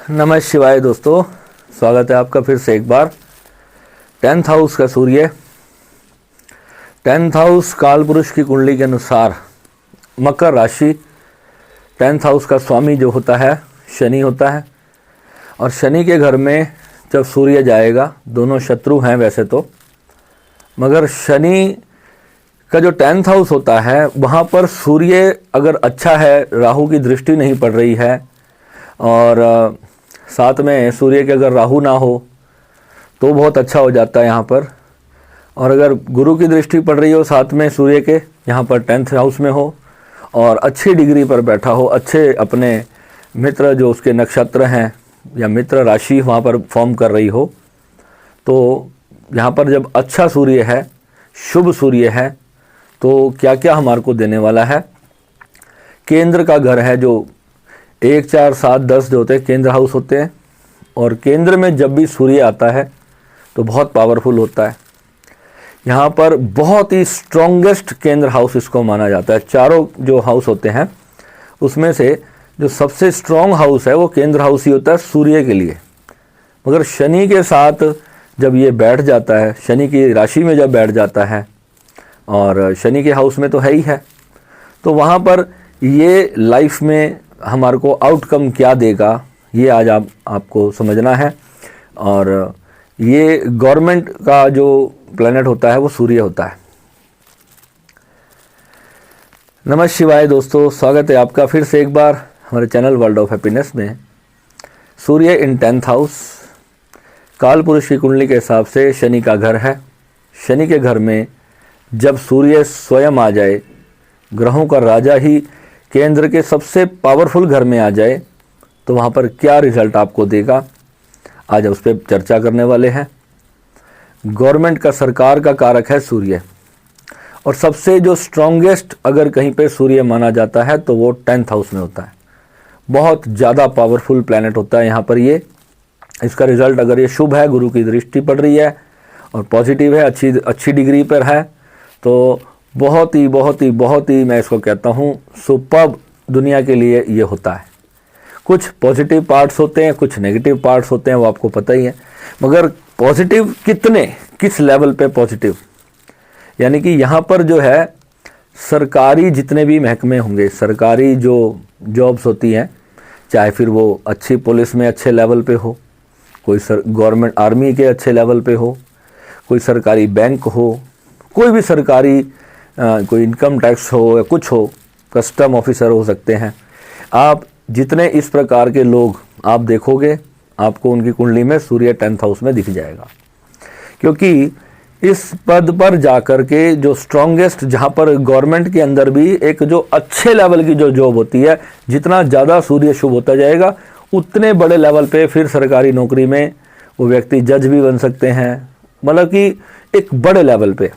नमः शिवाय दोस्तों, स्वागत है आपका फिर से एक बार। 10th हाउस का सूर्य, 10th हाउस काल पुरुष की कुंडली के अनुसार मकर राशि। 10th हाउस का स्वामी जो होता है शनि होता है, और शनि के घर में जब सूर्य जाएगा, दोनों शत्रु हैं वैसे तो, मगर शनि का जो 10th हाउस होता है वहाँ पर सूर्य अगर अच्छा है, राहु की दृष्टि नहीं पड़ रही है, और साथ में सूर्य के अगर राहु ना हो तो बहुत अच्छा हो जाता है यहाँ पर। और अगर गुरु की दृष्टि पड़ रही हो साथ में सूर्य के, यहाँ पर 10th हाउस में हो और अच्छी डिग्री पर बैठा हो, अच्छे अपने मित्र जो उसके नक्षत्र हैं या मित्र राशि वहाँ पर फॉर्म कर रही हो, तो यहाँ पर जब अच्छा सूर्य है, शुभ सूर्य है, तो क्या क्या हमारे को देने वाला है। केंद्र का घर है, जो 1, 4, 7, 10 जो होते हैं केंद्र हाउस होते हैं, और केंद्र में जब भी सूर्य आता है तो बहुत पावरफुल होता है। यहाँ पर बहुत ही स्ट्रॉन्गेस्ट केंद्र हाउस इसको माना जाता है। चारों जो हाउस होते हैं उसमें से जो सबसे स्ट्रॉन्ग हाउस है वो केंद्र हाउस ही होता है सूर्य के लिए। मगर शनि के साथ जब ये बैठ जाता है, शनि की राशि में जब बैठ जाता है, और शनि के हाउस में तो है ही है, तो वहाँ पर ये लाइफ में हमारे को आउटकम क्या देगा, ये आज आपको समझना है। और ये गवर्नमेंट का जो प्लैनेट होता है वो सूर्य होता है। नमः शिवाय दोस्तों, स्वागत है आपका फिर से एक बार हमारे चैनल वर्ल्ड ऑफ हैप्पीनेस में। सूर्य इन 10th हाउस, काल पुरुष की कुंडली के हिसाब से शनि का घर है। शनि के घर में जब सूर्य स्वयं आ जाए, ग्रहों का राजा ही केंद्र के सबसे पावरफुल घर में आ जाए, तो वहाँ पर क्या रिजल्ट आपको देगा, आज उस पर चर्चा करने वाले हैं। गवर्नमेंट का, सरकार का कारक है सूर्य, और सबसे जो स्ट्रॉन्गेस्ट अगर कहीं पे सूर्य माना जाता है तो वो 10th हाउस में होता है। बहुत ज़्यादा पावरफुल प्लैनेट होता है यहाँ पर ये। इसका रिजल्ट अगर ये शुभ है, गुरु की दृष्टि पड़ रही है और पॉजिटिव है, अच्छी डिग्री पर है, तो बहुत ही मैं इसको कहता हूँ सुपर्ब दुनिया के लिए ये होता है। कुछ पॉजिटिव पार्ट्स होते हैं, कुछ नेगेटिव पार्ट्स होते हैं, वो आपको पता ही है। मगर पॉजिटिव कितने, किस लेवल पे पॉजिटिव, यानी कि यहाँ पर जो है सरकारी जितने भी महकमे होंगे, सरकारी जो जॉब्स होती हैं, चाहे फिर वो अच्छी पुलिस में अच्छे लेवल पे हो, कोई गवर्नमेंट आर्मी के अच्छे लेवल पे हो, कोई सरकारी बैंक हो, कोई भी सरकारी कोई इनकम टैक्स हो या कुछ हो, कस्टम ऑफिसर हो सकते हैं। आप जितने इस प्रकार के लोग आप देखोगे, आपको उनकी कुंडली में सूर्य 10th हाउस में दिख जाएगा। क्योंकि इस पद पर जाकर के जो स्ट्रॉन्गेस्ट, जहाँ पर गवर्नमेंट के अंदर भी एक जो अच्छे लेवल की जो जॉब होती है, जितना ज़्यादा सूर्य शुभ होता जाएगा उतने बड़े लेवल पे फिर सरकारी नौकरी में वो व्यक्ति जज भी बन सकते हैं। मतलब कि एक बड़े लेवल पे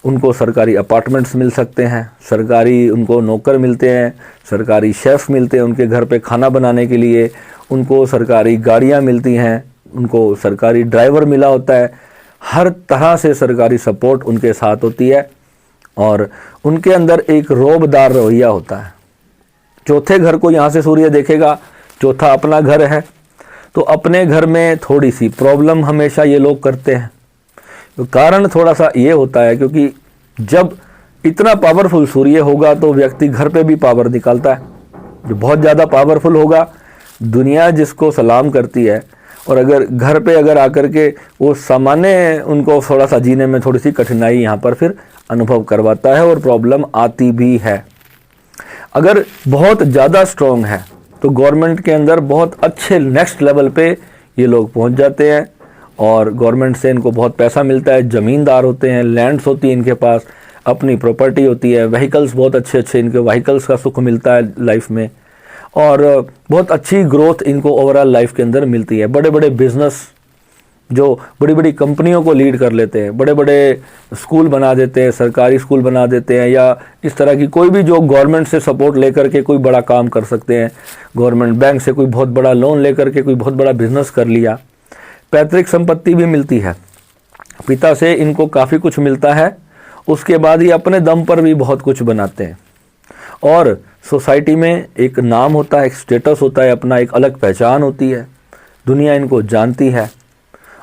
उनको सरकारी अपार्टमेंट्स मिल सकते हैं, सरकारी उनको नौकर मिलते हैं, सरकारी शेफ़ मिलते हैं उनके घर पे खाना बनाने के लिए, उनको सरकारी गाड़ियाँ मिलती हैं, उनको सरकारी ड्राइवर मिला होता है। हर तरह से सरकारी सपोर्ट उनके साथ होती है, और उनके अंदर एक रौबदार रवैया होता है। चौथे घर को यहाँ से सूर्य देखेगा, चौथा अपना घर है, तो अपने घर में थोड़ी सी प्रॉब्लम हमेशा ये लोग करते हैं। तो कारण थोड़ा सा ये होता है, क्योंकि जब इतना पावरफुल सूर्य होगा तो व्यक्ति घर पे भी पावर निकालता है। जो बहुत ज़्यादा पावरफुल होगा, दुनिया जिसको सलाम करती है, और अगर घर पे अगर आकर के वो सामान्य उनको थोड़ा सा जीने में थोड़ी सी कठिनाई यहाँ पर फिर अनुभव करवाता है, और प्रॉब्लम आती भी है। अगर बहुत ज़्यादा स्ट्रॉन्ग है तो गवर्नमेंट के अंदर बहुत अच्छे नेक्स्ट लेवल पे ये लोग पहुँच जाते हैं, और गवर्नमेंट से इनको बहुत पैसा मिलता है, ज़मींदार होते हैं, लैंड्स होती है इनके पास, अपनी प्रॉपर्टी होती है, व्हीकल्स बहुत अच्छे इनके व्हीकल्स का सुख मिलता है लाइफ में, और बहुत अच्छी ग्रोथ इनको ओवरऑल लाइफ के अंदर मिलती है। बड़े बड़े बिजनेस जो बड़ी बड़ी कंपनियों को लीड कर लेते हैं, बड़े बड़े स्कूल बना देते हैं, सरकारी स्कूल बना देते हैं, या इस तरह की कोई भी जो गवर्नमेंट से सपोर्ट लेकर के कोई बड़ा काम कर सकते हैं। गवर्नमेंट बैंक से कोई बहुत बड़ा लोन लेकर के कोई बहुत बड़ा बिजनेस कर लिया। पैतृक संपत्ति भी मिलती है, पिता से इनको काफ़ी कुछ मिलता है। उसके बाद ये अपने दम पर भी बहुत कुछ बनाते हैं, और सोसाइटी में एक नाम होता है, एक स्टेटस होता है, अपना एक अलग पहचान होती है, दुनिया इनको जानती है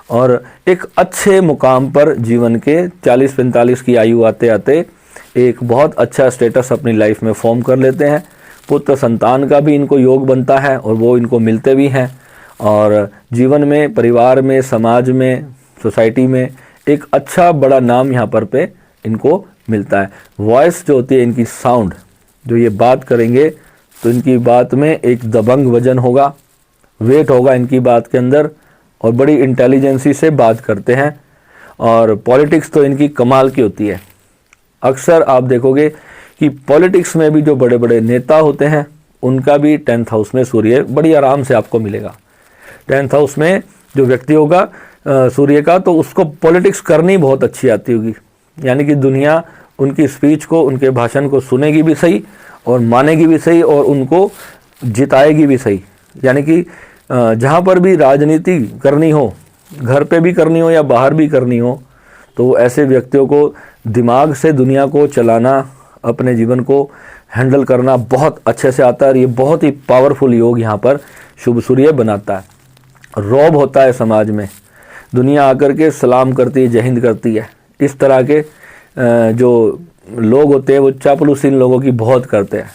और एक अच्छे मुकाम पर जीवन के 40-45 की आयु आते आते एक बहुत अच्छा स्टेटस अपनी लाइफ में फॉर्म कर लेते हैं। पुत्र संतान का भी इनको योग बनता है और वो इनको मिलते भी हैं और जीवन में, परिवार में, समाज में, सोसाइटी में एक अच्छा बड़ा नाम यहाँ पर पे इनको मिलता है। वॉइस जो होती है इनकी, साउंड, जो ये बात करेंगे तो इनकी बात में एक दबंग वजन होगा, वेट होगा इनकी बात के अंदर और बड़ी इंटेलिजेंसी से बात करते हैं। और पॉलिटिक्स तो इनकी कमाल की होती है। अक्सर आप देखोगे कि पॉलिटिक्स में भी जो बड़े बड़े नेता होते हैं उनका भी 10th हाउस में सूर्य बड़ी आराम से आपको मिलेगा। 10th हाउस में जो व्यक्ति होगा सूर्य का, तो उसको पॉलिटिक्स करनी बहुत अच्छी आती होगी, यानी कि दुनिया उनकी स्पीच को, उनके भाषण को सुनेगी भी सही और मानेगी भी सही और उनको जिताएगी भी सही। यानी कि जहाँ पर भी राजनीति करनी हो, घर पे भी करनी हो या बाहर भी करनी हो, तो ऐसे व्यक्तियों को दिमाग से दुनिया को चलाना, अपने जीवन को हैंडल करना बहुत अच्छे से आता है और ये बहुत ही पावरफुल योग यहाँ पर शुभ सूर्य बनाता है। रौब होता है समाज में, दुनिया आकर के सलाम करती है, जय हिंद करती है। इस तरह के जो लोग होते हैं वो चापलूसी इन लोगों की बहुत करते हैं,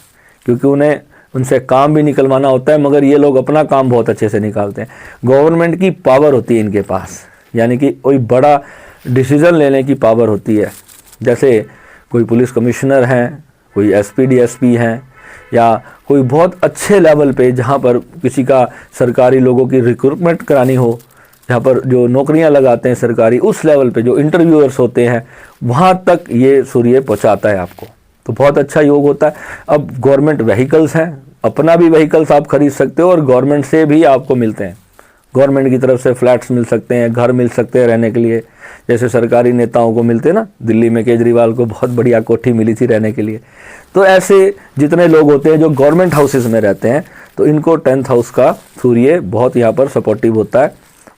क्योंकि उन्हें उनसे काम भी निकलवाना होता है, मगर ये लोग अपना काम बहुत अच्छे से निकालते हैं। गवर्नमेंट की पावर होती है इनके पास, यानी कि कोई बड़ा डिसीज़न लेने की पावर होती है। जैसे कोई पुलिस कमिश्नर हैं, कोई एसपी डीएसपी हैं, या कोई बहुत अच्छे लेवल पे जहाँ पर किसी का सरकारी लोगों की रिक्रूटमेंट करानी हो, जहाँ पर जो नौकरियाँ लगाते हैं सरकारी, उस लेवल पे जो इंटरव्यूअर्स होते हैं, वहाँ तक ये सूर्य पहुँचाता है आपको। तो बहुत अच्छा योग होता है। अब गवर्नमेंट व्हीकल्स हैं, अपना भी व्हीकल्स आप खरीद सकते हो और गवर्नमेंट से भी आपको मिलते हैं। गवर्नमेंट की तरफ से फ्लैट्स मिल सकते हैं, घर मिल सकते हैं रहने के लिए, जैसे सरकारी नेताओं को मिलते हैं ना। दिल्ली में केजरीवाल को बहुत बढ़िया कोठी मिली थी रहने के लिए। तो ऐसे जितने लोग होते हैं जो गवर्नमेंट हाउसेस में रहते हैं, तो इनको 10th हाउस का सूर्य बहुत यहाँ पर सपोर्टिव होता है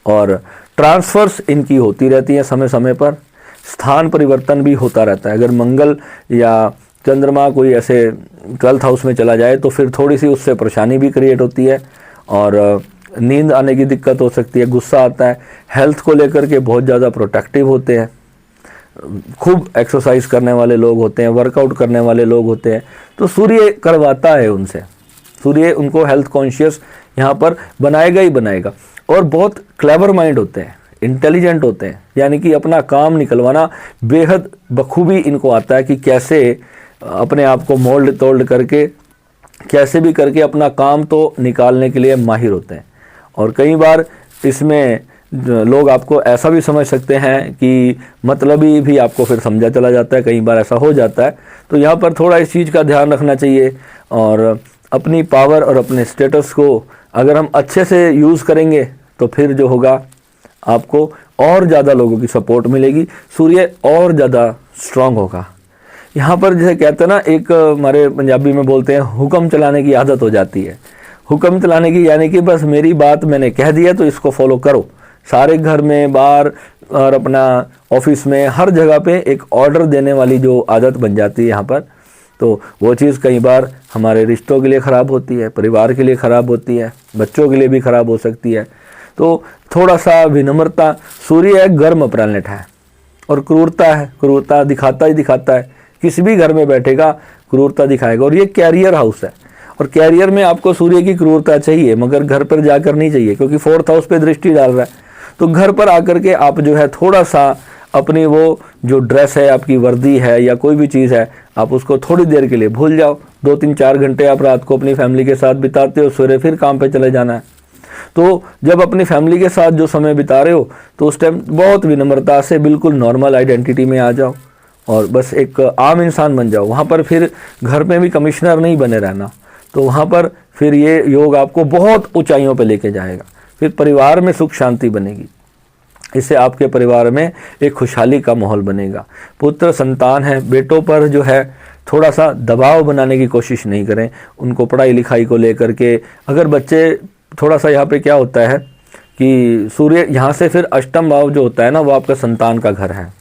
और ट्रांसफर्स इनकी होती रहती हैं समय समय पर। स्थान परिवर्तन भी होता रहता है। अगर मंगल या चंद्रमा कोई ऐसे 12th हाउस में चला जाए तो फिर थोड़ी सी उससे परेशानी भी क्रिएट होती है और नींद आने की दिक्कत हो सकती है, गुस्सा आता है। हेल्थ को लेकर के बहुत ज़्यादा प्रोटेक्टिव होते हैं, खूब एक्सरसाइज करने वाले लोग होते हैं, वर्कआउट करने वाले लोग होते हैं, तो सूर्य करवाता है उनसे। सूर्य उनको हेल्थ कॉन्शियस यहाँ पर बनाएगा ही बनाएगा। और बहुत क्लेवर माइंड होते हैं, इंटेलिजेंट होते हैं, यानी कि अपना काम निकलवाना बेहद बखूबी इनको आता है कि कैसे अपने आप को मोल्ड तोल्ड करके कैसे भी करके अपना काम तो निकालने के लिए माहिर होते हैं। और कई बार इसमें लोग आपको ऐसा भी समझ सकते हैं कि मतलबी भी आपको फिर समझा चला जाता है, कई बार ऐसा हो जाता है। तो यहाँ पर थोड़ा इस चीज़ का ध्यान रखना चाहिए और अपनी पावर और अपने स्टेटस को अगर हम अच्छे से यूज़ करेंगे तो फिर जो होगा आपको और ज़्यादा लोगों की सपोर्ट मिलेगी, सूर्य और ज़्यादा स्ट्रांग होगा। यहाँ पर जैसे कहते हैं ना, एक हमारे पंजाबी में बोलते हैं हुक्म चलाने की आदत हो जाती है। हुक्म चलाने की यानी कि बस मेरी बात मैंने कह दिया तो इसको फॉलो करो। सारे घर में, बाहर और अपना ऑफिस में, हर जगह पे एक ऑर्डर देने वाली जो आदत बन जाती है यहाँ पर, तो वो चीज़ कई बार हमारे रिश्तों के लिए ख़राब होती है, परिवार के लिए ख़राब होती है, बच्चों के लिए भी ख़राब हो सकती है। तो थोड़ा सा विनम्रता, सूर्य एक गर्म प्लैनेट है और क्रूरता है, क्रूरता दिखाता ही दिखाता है। किसी भी घर में बैठेगा क्रूरता दिखाएगा। और ये कैरियर हाउस है और कैरियर में आपको सूर्य की क्रूरता चाहिए, मगर घर पर जाकर नहीं चाहिए, क्योंकि 4th हाउस पे दृष्टि डाल रहा है। तो घर पर आकर के आप जो है थोड़ा सा अपनी वो जो ड्रेस है, आपकी वर्दी है या कोई भी चीज़ है, आप उसको थोड़ी देर के लिए भूल जाओ। 2-3-4 घंटे आप रात को अपनी फैमिली के साथ बिताते हो, सवेरे फिर काम पे चले जाना है। तो जब अपनी फैमिली के साथ जो समय बिता रहे हो तो उस टाइम बहुत विनम्रता से बिल्कुल नॉर्मल आइडेंटिटी में आ जाओ और बस एक आम इंसान बन जाओ। वहाँ पर फिर घर में भी कमिश्नर नहीं बने रहना, तो वहाँ पर फिर ये योग आपको बहुत ऊंचाइयों पे लेके जाएगा। फिर परिवार में सुख शांति बनेगी, इससे आपके परिवार में एक खुशहाली का माहौल बनेगा। पुत्र संतान है, बेटों पर जो है थोड़ा सा दबाव बनाने की कोशिश नहीं करें, उनको पढ़ाई लिखाई को लेकर के। अगर बच्चे थोड़ा सा, यहाँ पे क्या होता है कि सूर्य यहाँ से फिर अष्टम भाव जो होता है ना, वो आपका संतान का घर है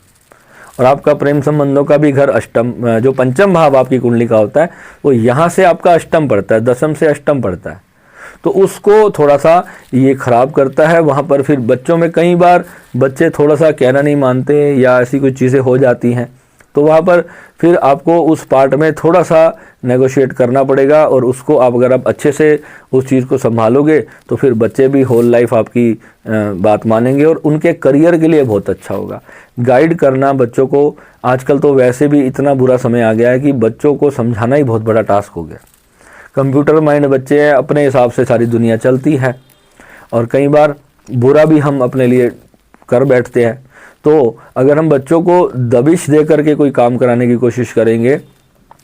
और आपका प्रेम संबंधों का भी घर अष्टम, जो पंचम भाव आपकी कुंडली का होता है वो यहाँ से आपका अष्टम पड़ता है, दशम से अष्टम पड़ता है, तो उसको थोड़ा सा ये खराब करता है। वहाँ पर फिर बच्चों में कई बार बच्चे थोड़ा सा कहना नहीं मानते या ऐसी कुछ चीज़ें हो जाती हैं, तो वहाँ पर फिर आपको उस पार्ट में थोड़ा सा नेगोशिएट करना पड़ेगा। और उसको अगर आप अच्छे से उस चीज़ को संभालोगे तो फिर बच्चे भी होल लाइफ आपकी बात मानेंगे और उनके करियर के लिए बहुत अच्छा होगा। गाइड करना बच्चों को, आजकल तो वैसे भी इतना बुरा समय आ गया है कि बच्चों को समझाना ही बहुत बड़ा टास्क हो गया। कंप्यूटर माइंड बच्चे हैं, अपने हिसाब से सारी दुनिया चलती है और कई बार बुरा भी हम अपने लिए कर बैठते हैं। तो अगर हम बच्चों को दबिश दे करके कोई काम कराने की कोशिश करेंगे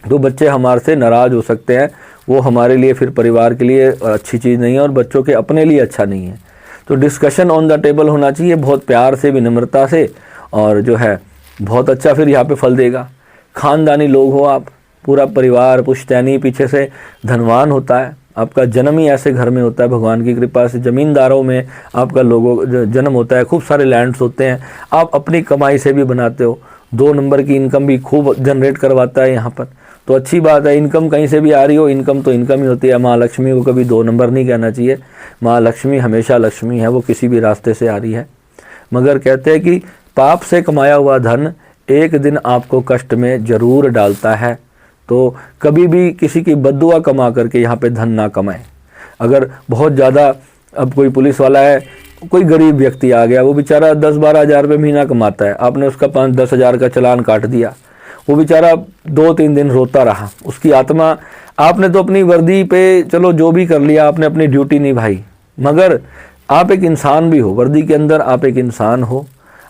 तो बच्चे हमारे से नाराज़ हो सकते हैं, वो हमारे लिए फिर परिवार के लिए अच्छी चीज़ नहीं है और बच्चों के अपने लिए अच्छा नहीं है। तो डिस्कशन ऑन द टेबल होना चाहिए, बहुत प्यार से, विनम्रता से, और जो है बहुत अच्छा फिर यहाँ पे फल देगा। ख़ानदानी लोग हो आप, पूरा परिवार पुश्तैनी पीछे से धनवान होता है, आपका जन्म ही ऐसे घर में होता है, भगवान की कृपा से ज़मींदारों में आपका लोगों जन्म होता है, खूब सारे लैंड्स होते हैं, आप अपनी कमाई से भी बनाते हो, 2 नंबर की इनकम भी खूब जनरेट करवाता है यहाँ पर, तो अच्छी बात है। इनकम कहीं से भी आ रही हो, इनकम तो इनकम ही होती है। माँ लक्ष्मी को कभी 2 नंबर नहीं कहना चाहिए, माँ लक्ष्मी हमेशा लक्ष्मी है, वो किसी भी रास्ते से आ रही है। मगर कहते हैं कि पाप से कमाया हुआ धन एक दिन आपको कष्ट में ज़रूर डालता है, तो कभी भी किसी की बद्दुआ कमा करके यहाँ पे धन ना कमाएं। अगर बहुत ज़्यादा, अब कोई पुलिस वाला है, कोई गरीब व्यक्ति आ गया, वो बेचारा 10-12 हज़ार रुपये महीना कमाता है, आपने उसका 5-10 हज़ार का चालान काट दिया, वो बेचारा 2-3 दिन रोता रहा, उसकी आत्मा, आपने तो अपनी वर्दी पे चलो जो भी कर लिया, आपने अपनी ड्यूटी निभाई, मगर आप एक इंसान भी हो, वर्दी के अंदर आप एक इंसान हो।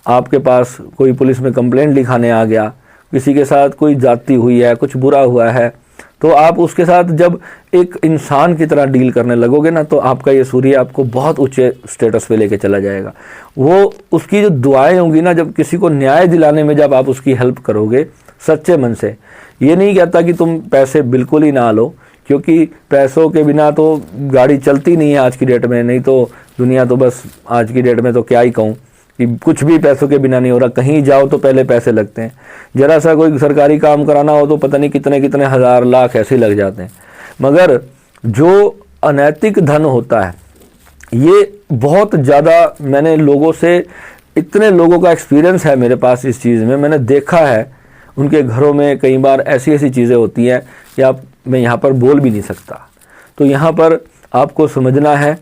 आपके पास कोई पुलिस में कंप्लेंट लिखाने आ गया, किसी के साथ कोई जाति हुई है, कुछ बुरा हुआ है, तो आप उसके साथ जब एक इंसान की तरह डील करने लगोगे ना, तो आपका ये सूर्य आपको बहुत ऊंचे स्टेटस पे लेके चला जाएगा। वो उसकी जो दुआएं होंगी ना, जब किसी को न्याय दिलाने में जब आप उसकी हेल्प करोगे सच्चे मन से, ये नहीं कहता कि तुम पैसे बिल्कुल ही ना लो, क्योंकि पैसों के बिना तो गाड़ी चलती नहीं है आज की डेट में, नहीं तो दुनिया तो बस आज की डेट में तो क्या ही कहूँ कि कुछ भी पैसों के बिना नहीं हो रहा। कहीं जाओ तो पहले पैसे लगते हैं, जरा सा कोई सरकारी काम कराना हो तो पता नहीं कितने कितने हज़ार लाख ऐसे ही लग जाते हैं। मगर जो अनैतिक धन होता है, ये बहुत ज़्यादा, मैंने लोगों से, इतने लोगों का एक्सपीरियंस है मेरे पास इस चीज़ में, मैंने देखा है उनके घरों में कई बार ऐसी ऐसी चीज़ें होती हैं कि मैं यहाँ पर बोल भी नहीं सकता। तो यहाँ पर आपको समझना है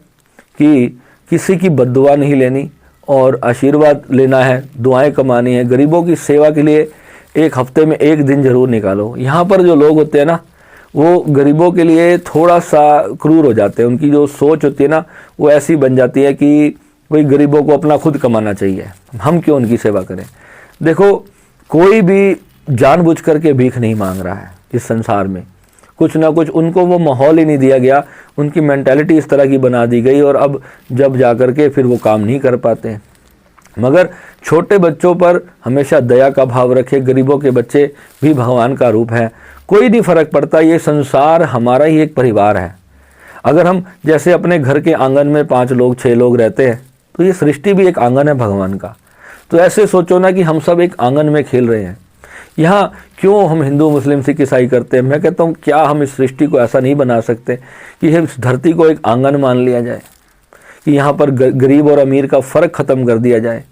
कि किसी की बद्दुआ नहीं लेनी और आशीर्वाद लेना है, दुआएं कमानी है। गरीबों की सेवा के लिए एक हफ्ते में 1 दिन ज़रूर निकालो। यहाँ पर जो लोग होते हैं ना, वो गरीबों के लिए थोड़ा सा क्रूर हो जाते हैं, उनकी जो सोच होती है ना वो ऐसी बन जाती है कि कोई गरीबों को अपना खुद कमाना चाहिए, हम क्यों उनकी सेवा करें। देखो, कोई भी जानबूझ करके भीख नहीं मांग रहा है इस संसार में, कुछ ना कुछ उनको वो माहौल ही नहीं दिया गया, उनकी मेंटालिटी इस तरह की बना दी गई और अब जब जा कर के फिर वो काम नहीं कर पाते हैं। मगर छोटे बच्चों पर हमेशा दया का भाव रखे, गरीबों के बच्चे भी भगवान का रूप है, कोई नहीं फ़र्क पड़ता, ये संसार हमारा ही एक परिवार है। अगर हम जैसे अपने घर के आंगन में 5 लोग 6 लोग रहते हैं, तो ये सृष्टि भी एक आंगन है भगवान का। तो ऐसे सोचो ना कि हम सब एक आंगन में खेल रहे हैं। यहाँ क्यों हम हिंदू मुस्लिम सिख ईसाई करते हैं? मैं कहता हूँ क्या हम इस सृष्टि को ऐसा नहीं बना सकते कि इस धरती को एक आंगन मान लिया जाए, कि यहाँ पर गरीब और अमीर का फ़र्क ख़त्म कर दिया जाए।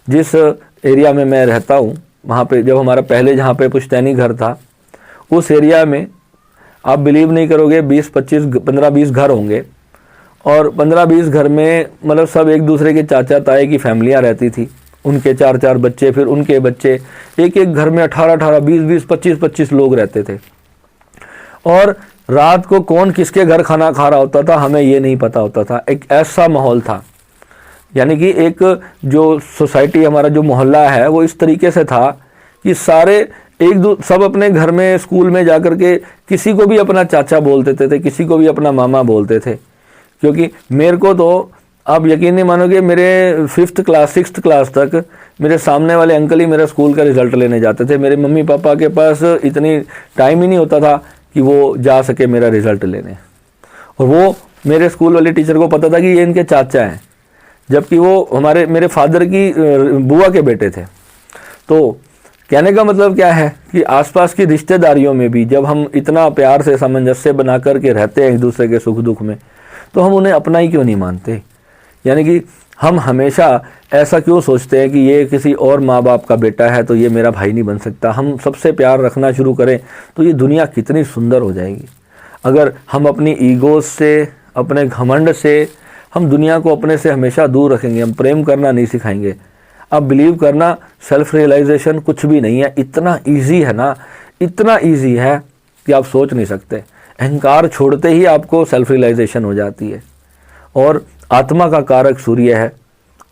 जिस एरिया में मैं रहता हूँ, वहाँ पे जब हमारा पहले जहाँ पे पुश्तैनी घर था, उस एरिया में आप बिलीव नहीं करोगे 15-20 घर होंगे और 15-20 घर में मतलब सब एक दूसरे के चाचा ताए की फैमिलियाँ रहती थी, उनके 4-4 बच्चे, फिर उनके बच्चे, एक एक घर में 18-18, 20-20, 25-25 लोग रहते थे। और रात को कौन किसके घर खाना खा रहा होता था हमें ये नहीं पता होता था। एक ऐसा माहौल था, यानी कि एक जो सोसाइटी, हमारा जो मोहल्ला है वो इस तरीके से था कि सारे सब अपने घर में, स्कूल में जाकर के किसी को भी अपना चाचा बोल देते थे, किसी को भी अपना मामा बोलते थे। क्योंकि मेरे को तो आप यकीन नहीं मानोगे, मेरे 5th क्लास 6th क्लास तक मेरे सामने वाले अंकल ही मेरा स्कूल का रिज़ल्ट लेने जाते थे। मेरे मम्मी पापा के पास इतनी टाइम ही नहीं होता था कि वो जा सके मेरा रिज़ल्ट लेने, और वो मेरे स्कूल वाले टीचर को पता था कि ये इनके चाचा हैं, जबकि वो मेरे फादर की बुआ के बेटे थे। तो कहने का मतलब क्या है कि आसपास की रिश्तेदारियों में भी जब हम इतना प्यार से सामंजस्य बना कर के रहते हैं एक दूसरे के सुख दुख में, तो हम उन्हें अपना ही क्यों नहीं मानते। यानी कि हम हमेशा ऐसा क्यों सोचते हैं कि ये किसी और माँ बाप का बेटा है तो ये मेरा भाई नहीं बन सकता। हम सबसे प्यार रखना शुरू करें तो ये दुनिया कितनी सुंदर हो जाएगी। अगर हम अपनी ईगो से, अपने घमंड से, हम दुनिया को अपने से हमेशा दूर रखेंगे, हम प्रेम करना नहीं सिखाएंगे। अब बिलीव करना, सेल्फ रियलाइजेशन कुछ भी नहीं है, इतना ईजी है ना, इतना ईजी है कि आप सोच नहीं सकते। अहंकार छोड़ते ही आपको सेल्फ रियलाइजेशन हो जाती है। और आत्मा का कारक सूर्य है,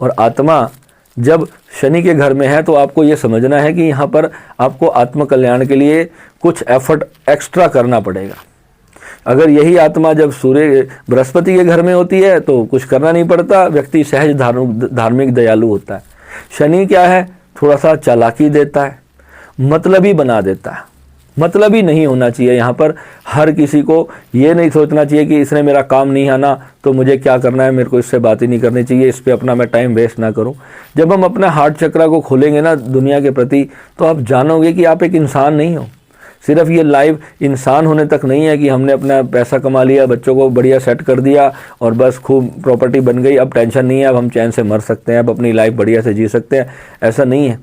और आत्मा जब शनि के घर में है तो आपको ये समझना है कि यहाँ पर आपको आत्मकल्याण के लिए कुछ एफर्ट एक्स्ट्रा करना पड़ेगा। अगर यही आत्मा जब सूर्य बृहस्पति के घर में होती है तो कुछ करना नहीं पड़ता, व्यक्ति सहज धार्मिक दयालु होता है। शनि क्या है, थोड़ा सा चालाकी देता है, मतलबी बना देता है। मतलबी नहीं होना चाहिए यहाँ पर। हर किसी को ये नहीं सोचना चाहिए कि इसने मेरा काम नहीं आना तो मुझे क्या करना है, मेरे को इससे बात ही नहीं करनी चाहिए, इस पर अपना मैं टाइम वेस्ट ना करूँ। जब हम अपना हार्ट चक्रा को खोलेंगे ना दुनिया के प्रति, तो आप जानोगे कि आप एक इंसान नहीं हो। सिर्फ ये लाइव इंसान होने तक नहीं है कि हमने अपना पैसा कमा लिया, बच्चों को बढ़िया सेट कर दिया और बस खूब प्रॉपर्टी बन गई, अब टेंशन नहीं है, अब हम चैन से मर सकते हैं, अब अपनी लाइफ बढ़िया से जी सकते हैं। ऐसा नहीं है।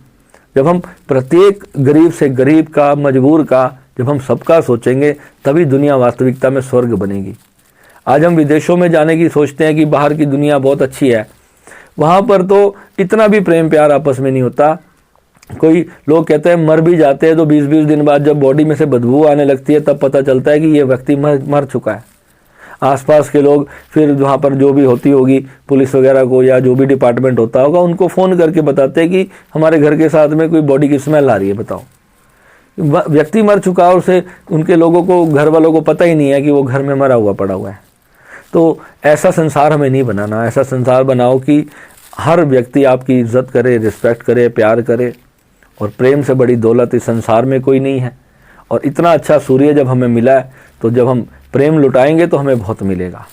जब हम प्रत्येक गरीब से गरीब का, मजबूर का, जब हम सबका सोचेंगे तभी दुनिया वास्तविकता में स्वर्ग बनेगी। आज हम विदेशों में जाने की सोचते हैं कि बाहर की दुनिया बहुत अच्छी है, वहाँ पर तो इतना भी प्रेम प्यार आपस में नहीं होता। कोई लोग कहते हैं मर भी जाते हैं तो 20-20 दिन बाद जब बॉडी में से बदबू आने लगती है तब पता चलता है कि ये व्यक्ति मर चुका है। आसपास के लोग फिर वहाँ पर जो भी होती होगी पुलिस वगैरह को या जो भी डिपार्टमेंट होता होगा उनको फ़ोन करके बताते हैं कि हमारे घर के साथ में कोई बॉडी की स्मेल आ रही है, बताओ। व्यक्ति मर चुका और उसे उनके लोगों को, घर वालों को पता ही नहीं है कि वो घर में मरा हुआ पड़ा हुआ है। तो ऐसा संसार हमें नहीं बनाना। ऐसा संसार बनाओ कि हर व्यक्ति आपकी इज्जत करे, रिस्पेक्ट करे, प्यार करे। और प्रेम से बड़ी दौलत इस संसार में कोई नहीं है। और इतना अच्छा सूर्य जब हमें मिला है तो जब हम प्रेम लुटाएंगे तो हमें बहुत मिलेगा।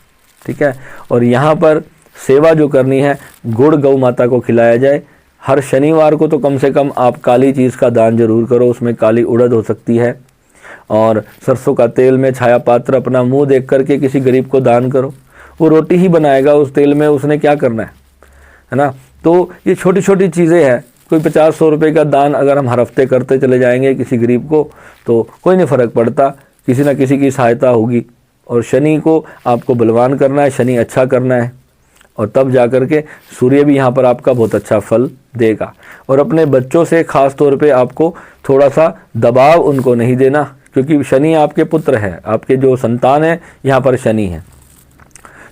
ठीक है। और यहाँ पर सेवा जो करनी है, गुड़ गौ माता को खिलाया जाए। हर शनिवार को तो कम से कम आप काली चीज़ का दान जरूर करो। उसमें काली उड़द हो सकती है, और सरसों का तेल में छाया पात्र अपना मुंह देख करके किसी गरीब को दान करो। वो रोटी ही बनाएगा उस तेल में, उसने क्या करना है ना। तो ये छोटी छोटी चीज़ें हैं। कोई 50-100 रुपये का दान अगर हम हर हफ्ते करते चले जाएंगे किसी गरीब को तो कोई नहीं फ़र्क पड़ता, किसी न किसी की सहायता होगी। और शनि को आपको बलवान करना है, शनि अच्छा करना है, और तब जा कर के सूर्य भी यहाँ पर आपका बहुत अच्छा फल देगा। और अपने बच्चों से ख़ास तौर पे आपको थोड़ा सा दबाव उनको नहीं देना, क्योंकि शनि आपके पुत्र है, आपके जो संतान है यहाँ पर शनि है।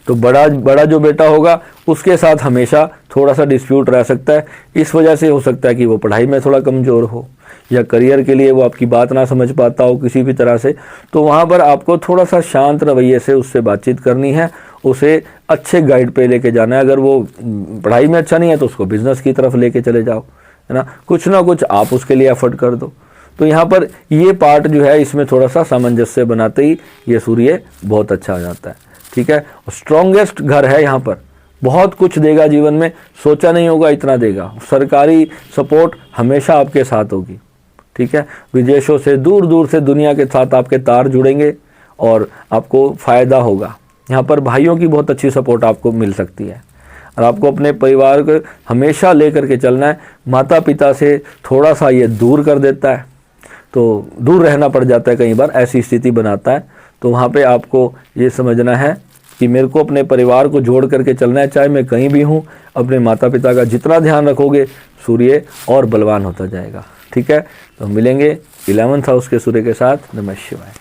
तो बड़ा जो बेटा होगा उसके साथ हमेशा थोड़ा सा डिस्प्यूट रह सकता है। इस वजह से हो सकता है कि वो पढ़ाई में थोड़ा कमज़ोर हो, या करियर के लिए वो आपकी बात ना समझ पाता हो किसी भी तरह से। तो वहाँ पर आपको थोड़ा सा शांत रवैये से उससे बातचीत करनी है, उसे अच्छे गाइड पे लेके जाना है। अगर वो पढ़ाई में अच्छा नहीं है तो उसको बिजनेस की तरफ लेके चले जाओ, है ना कुछ आप उसके लिए एफर्ट कर दो। तो यहाँ पर ये पार्ट जो है इसमें थोड़ा सा सामंजस्य बनाते ही ये सूर्य बहुत अच्छा हो जाता है। ठीक है। स्ट्रॉन्गेस्ट घर है यहाँ पर, बहुत कुछ देगा जीवन में, सोचा नहीं होगा इतना देगा। सरकारी सपोर्ट हमेशा आपके साथ होगी। ठीक है। विदेशों से दूर दूर से दुनिया के साथ आपके तार जुड़ेंगे और आपको फ़ायदा होगा। यहाँ पर भाइयों की बहुत अच्छी सपोर्ट आपको मिल सकती है। और आपको अपने परिवार को हमेशा ले करके चलना है। माता पिता से थोड़ा सा ये दूर कर देता है, तो दूर रहना पड़ जाता है, कई बार ऐसी स्थिति बनाता है। तो वहाँ पे आपको ये समझना है कि मेरे को अपने परिवार को जोड़ करके चलना है, चाहे मैं कहीं भी हूँ। अपने माता पिता का जितना ध्यान रखोगे सूर्य और बलवान होता जाएगा। ठीक है। तो मिलेंगे 11th हाउस के सूर्य के साथ। नमः शिवाय।